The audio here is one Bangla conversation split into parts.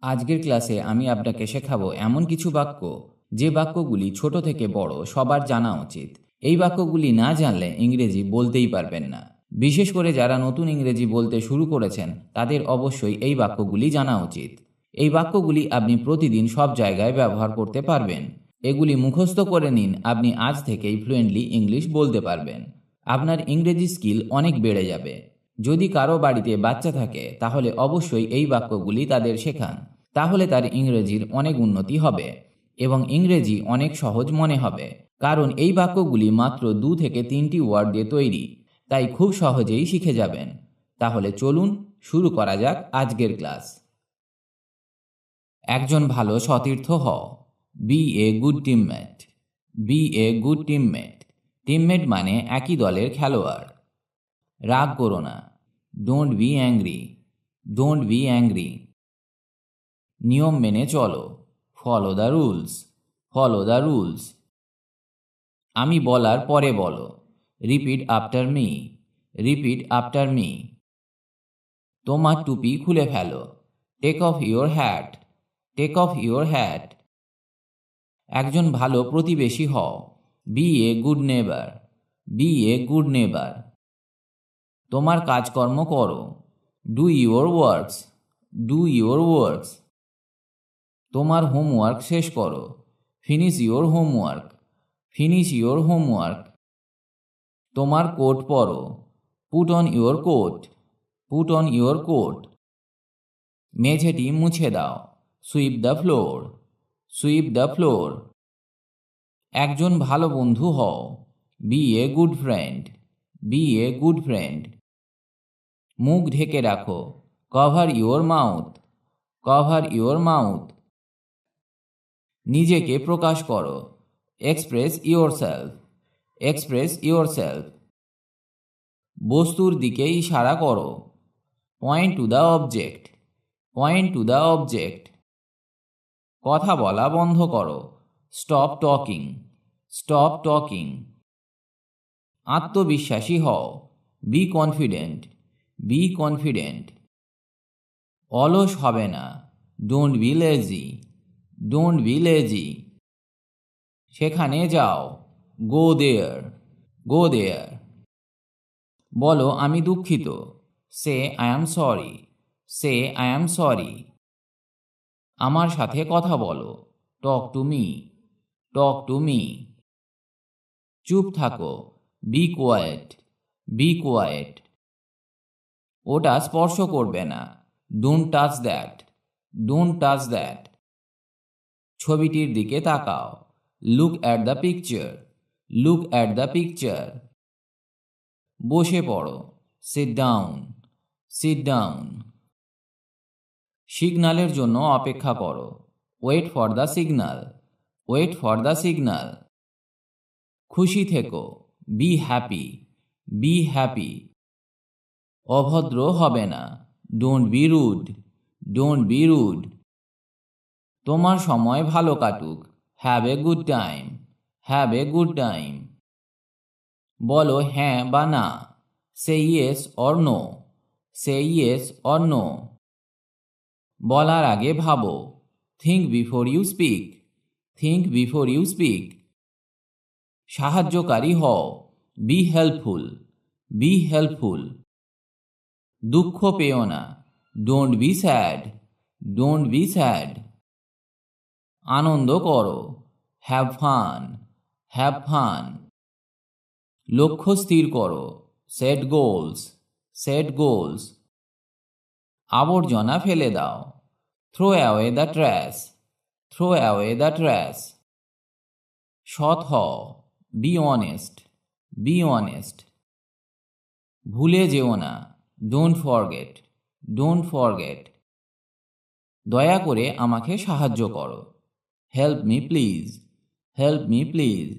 আজকের ক্লাসে আমি আপনাকে শেখাবো এমন কিছু বাক্য যে বাক্যগুলি ছোট থেকে বড় সবার জানা উচিত। এই বাক্যগুলি না জানলে ইংরেজি বলতেই পারবেন না। বিশেষ করে যারা নতুন ইংরেজি বলতে শুরু করেছেন তাদের অবশ্যই এই বাক্যগুলি জানা উচিত। এই বাক্যগুলি আপনি প্রতিদিন সব জায়গায় ব্যবহার করতে পারবেন। এগুলি মুখস্থ করে নিন, আপনি আজ থেকেই ফ্লুয়েন্টলি ইংলিশ বলতে পারবেন। আপনার ইংরেজি স্কিল অনেক বেড়ে যাবে। যদি কারো বাড়িতে বাচ্চা থাকে তাহলে অবশ্যই এই বাক্যগুলি তাদের শেখান, তাহলে তার ইংরেজির অনেক উন্নতি হবে এবং ইংরেজি অনেক সহজ মনে হবে। কারণ এই বাক্যগুলি মাত্র 2 থেকে 3টি ওয়ার্ড দিয়ে তৈরি, তাই খুব সহজেই শিখে যাবেন। তাহলে চলুন শুরু করা যাক আজকের ক্লাস। একজন ভালো সতীর্থ হও। Be a good teammate. Be a good teammate. Teammate মানে একই দলের খেলোয়াড়। রাগ করো না। Don't be angry. Don't be angry. নিয়ম মেনে চলো। Follow the rules. Follow the rules. আমি বলার পরে বলো। Repeat after me. Repeat after me. তোমার টুপি খুলে ফেলো। Take off your hat. Take off your hat. একজন ভালো প্রতিবেশী হও। Be a good neighbour. Be a good neighbour. তোমার কাজকর্ম করো। Do your works. Do your works. তোমার হোমওয়ার্ক শেষ করো। Finish your homework. Finish your homework. তোমার কোট পরো। Put on your coat. Put on your coat. মেঝেটি মুছে দাও। Sweep the floor. Sweep the floor. একজন ভালো বন্ধু হও। Be a good friend. Be a good friend. মুখ ঢেকে রাখো। Cover your mouth. Cover your mouth. নিজেকে প্রকাশ করো। Express yourself. Express yourself. বস্তুর দিকে ইশারা করো। Point to the object. Point to the object. কথা বলা বন্ধ করো। Stop talking. Stop talking. আত্মবিশ্বাসী হও। Be confident. Be confident. অলস হবে না। Don't be lazy. Don't be lazy. সেখানে যাও। Go there. Go there. বলো আমি দুঃখিত। Say I am sorry. Say I am sorry. আমার সাথে কথা বলো। Talk to me. Talk to me. চুপ থাকো। Be quiet. Be quiet. ওটা স্পর্শ করবে না। Don't touch that. Don't touch that. ছবিটির দিকে তাকাও। Look at the picture. Look at the picture. বসে পড়ো। Sit down. Sit down. সিগন্যালের জন্য অপেক্ষা করো। Wait for the signal. Wait for the signal. খুশি থেকো। Be happy. Be happy. অভদ্র হবে না। Don't be rude. Don't be rude. তোমার সময় ভালো কাটুক। Have a good time. Have a good time. বলো হ্যাঁ বা না। Say yes or no. Say yes or no. বলার আগে ভাবো। Think before you speak. Think before you speak. সাহায্যকারী হও। Be helpful. Be helpful. দুঃখ পেও না। Don't be sad. Don't be sad. আনন্দ করো। Have fun. Have fun. লক্ষ্য স্থির করো। Set goals. Set goals. আবর্জনা ফেলে দাও। Throw away the trash. Throw away the trash. সৎ হও। Be honest. Be honest. ভুলে যেও না। Don't forget. Don't forget. দয়া করে আমাকে সাহায্য করো। Help me please. Help me please.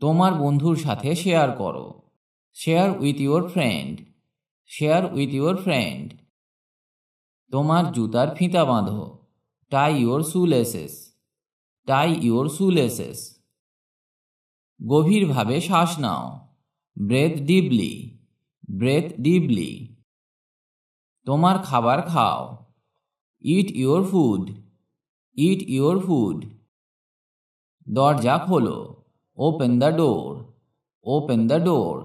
তোমার বন্ধুর সাথে শেয়ার করো। Share with your friend. Share with your friend. তোমার জুতার ফিতা বাঁধো। Tie your shoelaces. Tie your shoelaces. গভীরভাবে শ্বাস নাও। Breathe deeply. Breathe deeply. তোমার খাবার খাও। Eat your food, eat your food. দরজা খোলো, open the door, open the door.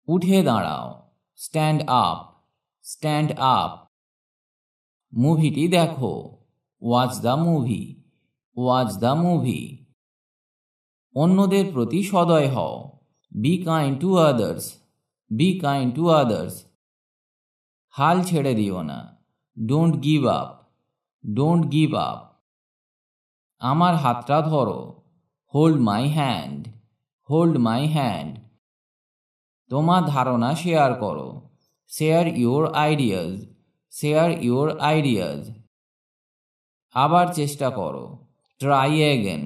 উঠে দাঁড়াও, স্ট্যান্ড আপ, স্ট্যান্ড আপ। মুভিটি দেখো, watch the movie, watch the movie. অন্যদের প্রতি সদয় হও, be kind to others, be kind to others. হাল ছেড়ে দিও না, don't give up, don't give up. আমার হাতটা ধরো, hold my hand, hold my hand. তোমার ধারণা শেয়ার করো, share your ideas, share your ideas. আবার চেষ্টা করো, ট্রাই এগেন,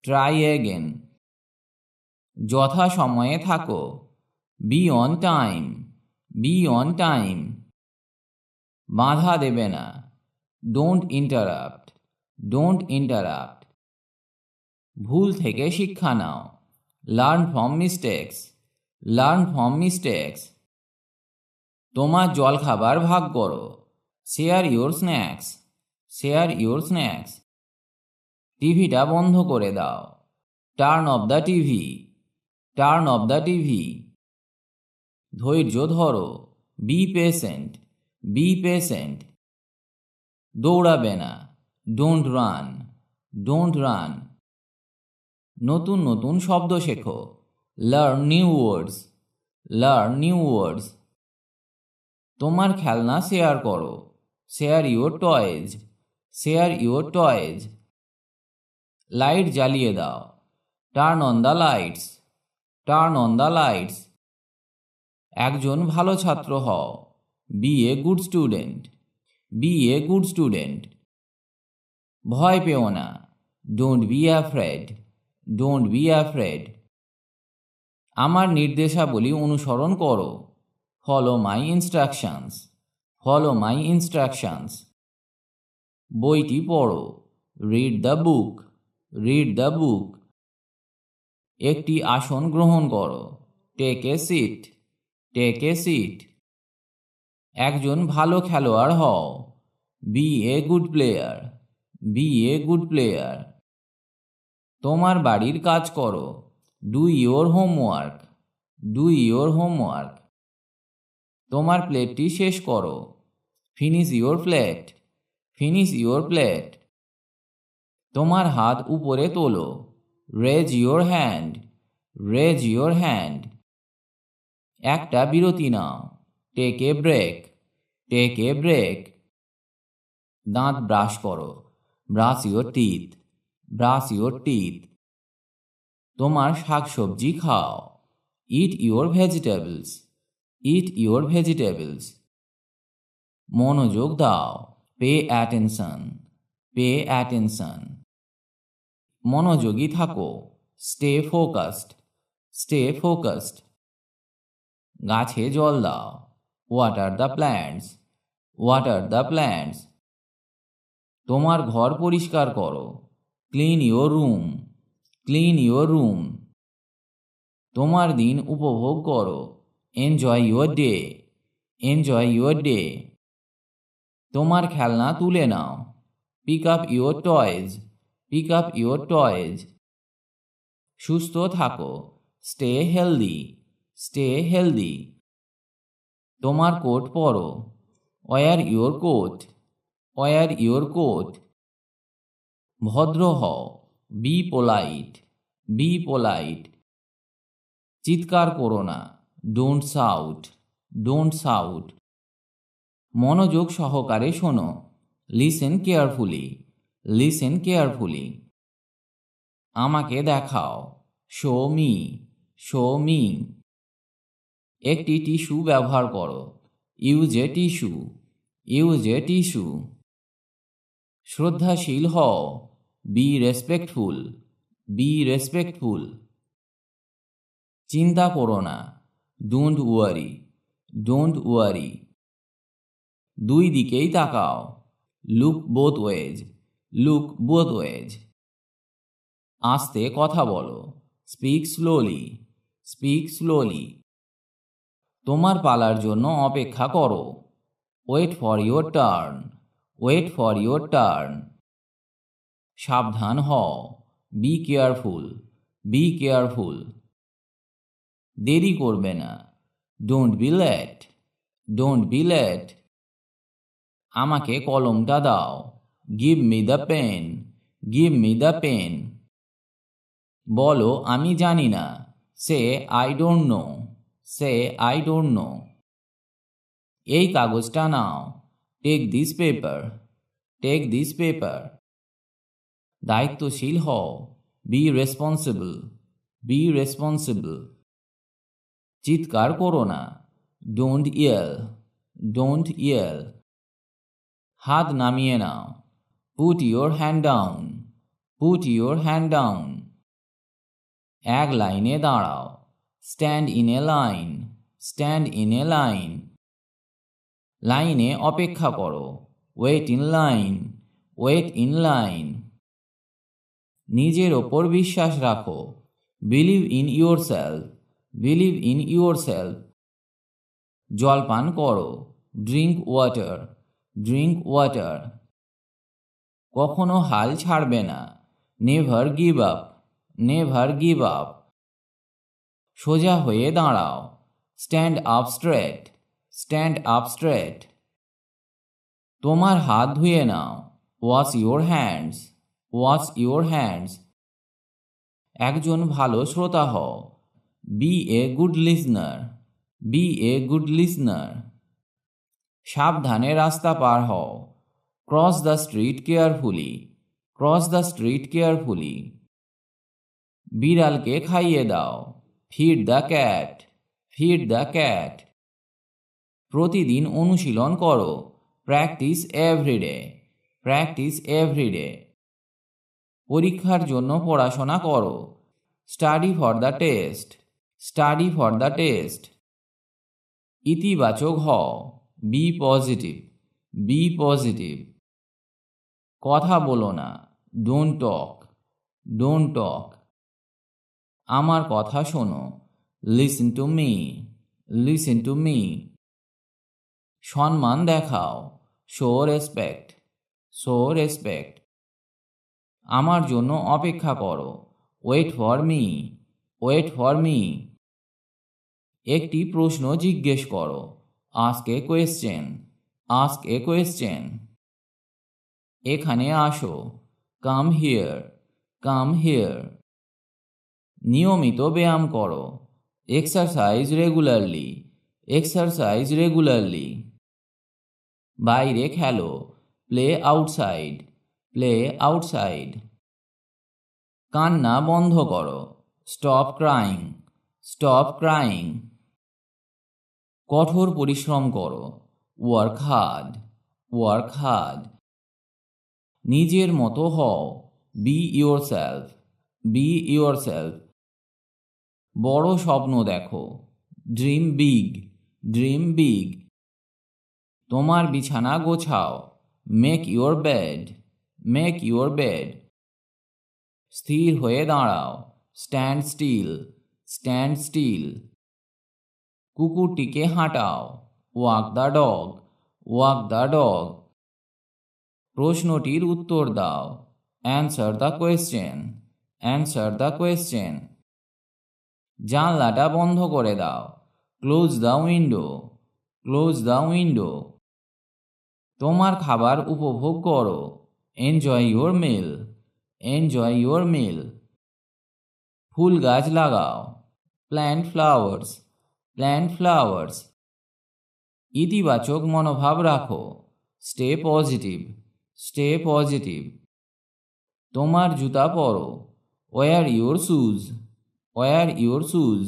ট্রাই এগেন। যথা সময়ে থাকো, be on time, be on time. বাধা দেবে না, ডোন্ট ইন্টারাপ্ট, ডোন্ট ইন্টারাপ্ট। ভুল থেকে শিক্ষা নাও, learn from mistakes, learn from mistakes. তোমার জলখাবার ভাগ করো, share your snacks, share your snacks. টিভিটা বন্ধ করে দাও, turn off the TV, turn off the TV. ধৈর্য ধরো, বি পেশেন্ট, বি পেশেন্ট। দৌড়াবে না, ডোন্ট রান, ডোন্ট রান। নতুন নতুন শব্দ শেখো, learn new words, learn new words. তোমার খেলনা শেয়ার করো, share your toys, share your toys. Light জ্বালিয়ে দাও, turn on the lights, turn on the lights. একজন ভালো ছাত্র হও, be a good student, be a good student. ভয় পেও না, don't be afraid, don't be afraid. আমার নির্দেশাবলী অনুসরণ করো, follow my instructions, follow my instructions. বইটি পড়ো, read the book, read the বুক। একটি আসন গ্রহণ করো, take a seat, take a seat. একজন ভালো খেলোয়াড় হও, be a good player, be a good player. তোমার বাড়ির কাজ করো, do your homework, do your homework. তোমার প্লেটটি শেষ করো, finish your plate, finish your plate. তোমার হাত উপরে তোলো, raise your hand, raise your hand. একটা বিরতি নাও, take a break, take a break. দাঁত ব্রাশ করো, brush your teeth, brush your teeth. তোমার শাকসবজি খাও, it your vegetables, it your vegetables. মনোযোগ দাও, পে অ্যাটেনশন, পে অ্যাটেনশন। মনোযোগী থাকো, স্টে ফোকাসড, স্টে ফোকাসড। গাছে জল দাও, water the plants, water the plants. তোমার ঘর পরিষ্কার করো, clean your room, clean your room. তোমার দিন উপভোগ করো, enjoy your day, enjoy your day. তোমার খেলনা তুলে নাও, pick up your toys, pick up your toys. সুস্থ থাকো, স্টে হেলদি, স্টে হেলদি। তোমার কোট পরো, wear your coat, wear your coat. ভদ্র হও, বি পোলাইট, বি পোলাইট। চিৎকার করো না, ডোন্ট শাউট, ডোন্ট শাউট। মনোযোগ সহকারে শোনো, লিসেন কেয়ারফুলি, লিসেন কেয়ারফুলি। আমাকে দেখাও, শো মি, শো মি। একটি টিস্যু ব্যবহার করো, use a tissue, use a tissue. শ্রদ্ধাশীল হও, বি রেসপেক্টফুল, বি রেসপেক্টফুল। চিন্তা করো না, ডোন্ট ওয়ারি, ডোন্ট ওয়ারি। দুই দিকেই তাকাও, look both wedge, look both wedge. আস্তে কথা বলো, স্পিক স্লোলি, স্পিক স্লোলি। তোমার পালার জন্য অপেক্ষা করো, wait for your turn, wait for your turn. সাবধান হও, বি কেয়ারফুল, বি কেয়ারফুল। দেরি করবে না, don't be late, don't be late. আমাকে কলমটা দাও, give me the pen, give me the pen. বলো আমি জানি না, say I don't know, say I don't know. এই কাগজটা নাও, take this paper, take this paper. দায়িত্বশীল হও, বি রেসপন্সিবল, বি রেসপন্সিবল। চিৎকার করো না, ডোন্ট ইয়েল, ডোন্ট ইয়েল। হাত নামিয়ে নাও, put your hand down, put your hand down. এক লাইনে দাঁড়াও, stand in a line, stand in a line. লাইনে অপেক্ষা করো, wait in line, wait in line. নিজের ওপর বিশ্বাস রাখো, believe in yourself, believe in yourself. জল পান করো, ড্রিঙ্ক ওয়াটার, ড্রিঙ্ক ওয়াটার। কখনো হাল ছাড়বে না, never give up, never give up. সোজা হয়ে দাঁড়াও, stand up straight, stand up straight. তোমার হাত ধুয়ে নাও, wash your hands, wash your hands. একজন ভালো শ্রোতা হও, be a good listener, be a good listener. সাবধানে রাস্তা পার হও, cross the street carefully, cross the street carefully. বিড়ালকে খাইয়ে দাও, feed the cat, feed the cat. প্রতিদিন অনুশীলন করো, প্র্যাকটিস এভরিডে, প্র্যাকটিস এভরিডে। পরীক্ষার জন্য পড়াশোনা করো, study for the test, study for the test. ইতিবাচক হও, বি পজিটিভ, বি পজিটিভ। কথা বলো না, ডোন্ট টক, ডোন্ট টক। আমার কথা শোনো, listen to me, listen to me. সম্মান দেখাও, শো রেসপেক্ট, শো রেসপেক্ট। আমার জন্য অপেক্ষা করো, wait for me, wait for me. একটি প্রশ্ন জিজ্ঞেস করো, ask a question, ask a question. এখানে আসো, কাম হিয়ার, কাম হিয়ার। নিয়মিত ব্যায়াম করো, এক্সারসাইজ রেগুলারলি, এক্সারসাইজ রেগুলারলি। বাইরে খেলো, প্লে আউটসাইড, প্লে আউটসাইড। কান্না বন্ধ করো, স্টপ ক্রাইং, স্টপ ক্রাইং। কঠোর পরিশ্রম করো, ওয়ার্ক হার্ড, ওয়ার্ক হার্ড। নিজের মতো হও, be yourself, be yourself. বড় স্বপ্ন দেখো, ড্রিম বিগ, ড্রিম বিগ। তোমার বিছানা গোছাও, make your bed, make your bed. স্থির হয়ে দাঁড়াও, স্ট্যান্ড স্টিল, স্ট্যান্ড স্টিল। কুকুরটিকে হাঁটাও, walk the dog, walk the dog. প্রশ্নটির উত্তর দাও, answer the question, answer the question. জানলাটা বন্ধ করে দাও, close the window, close the window. তোমার খাবার উপভোগ করো, enjoy your meal, enjoy your মিল। ফুল গাছ লাগাও, প্ল্যান্ট ফ্লাওয়ার্স, প্ল্যান্ট ফ্লাওয়ার্স। ইতিবাচক মনোভাব রাখো, স্টে পজিটিভ, স্টে পজিটিভ। তোমার জুতা পরো, wear your shoes, wear your shoes.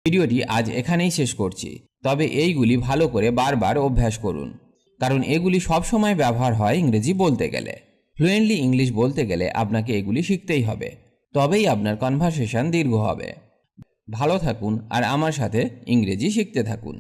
ভিডিওটি আজ এখানেই শেষ করছি। তবে এইগুলি ভালো করে বারবার অভ্যাস করুন, কারণ এগুলি সবসময় ব্যবহার হয় ইংরেজি বলতে গেলে। ফ্লুয়েন্টলি ইংলিশ বলতে গেলে আপনাকে এগুলি শিখতেই হবে, তবেই আপনার কনভারসেশন দীর্ঘ হবে। ভালো থাকুন আর আমার সাথে ইংরেজি শিখতে থাকুন।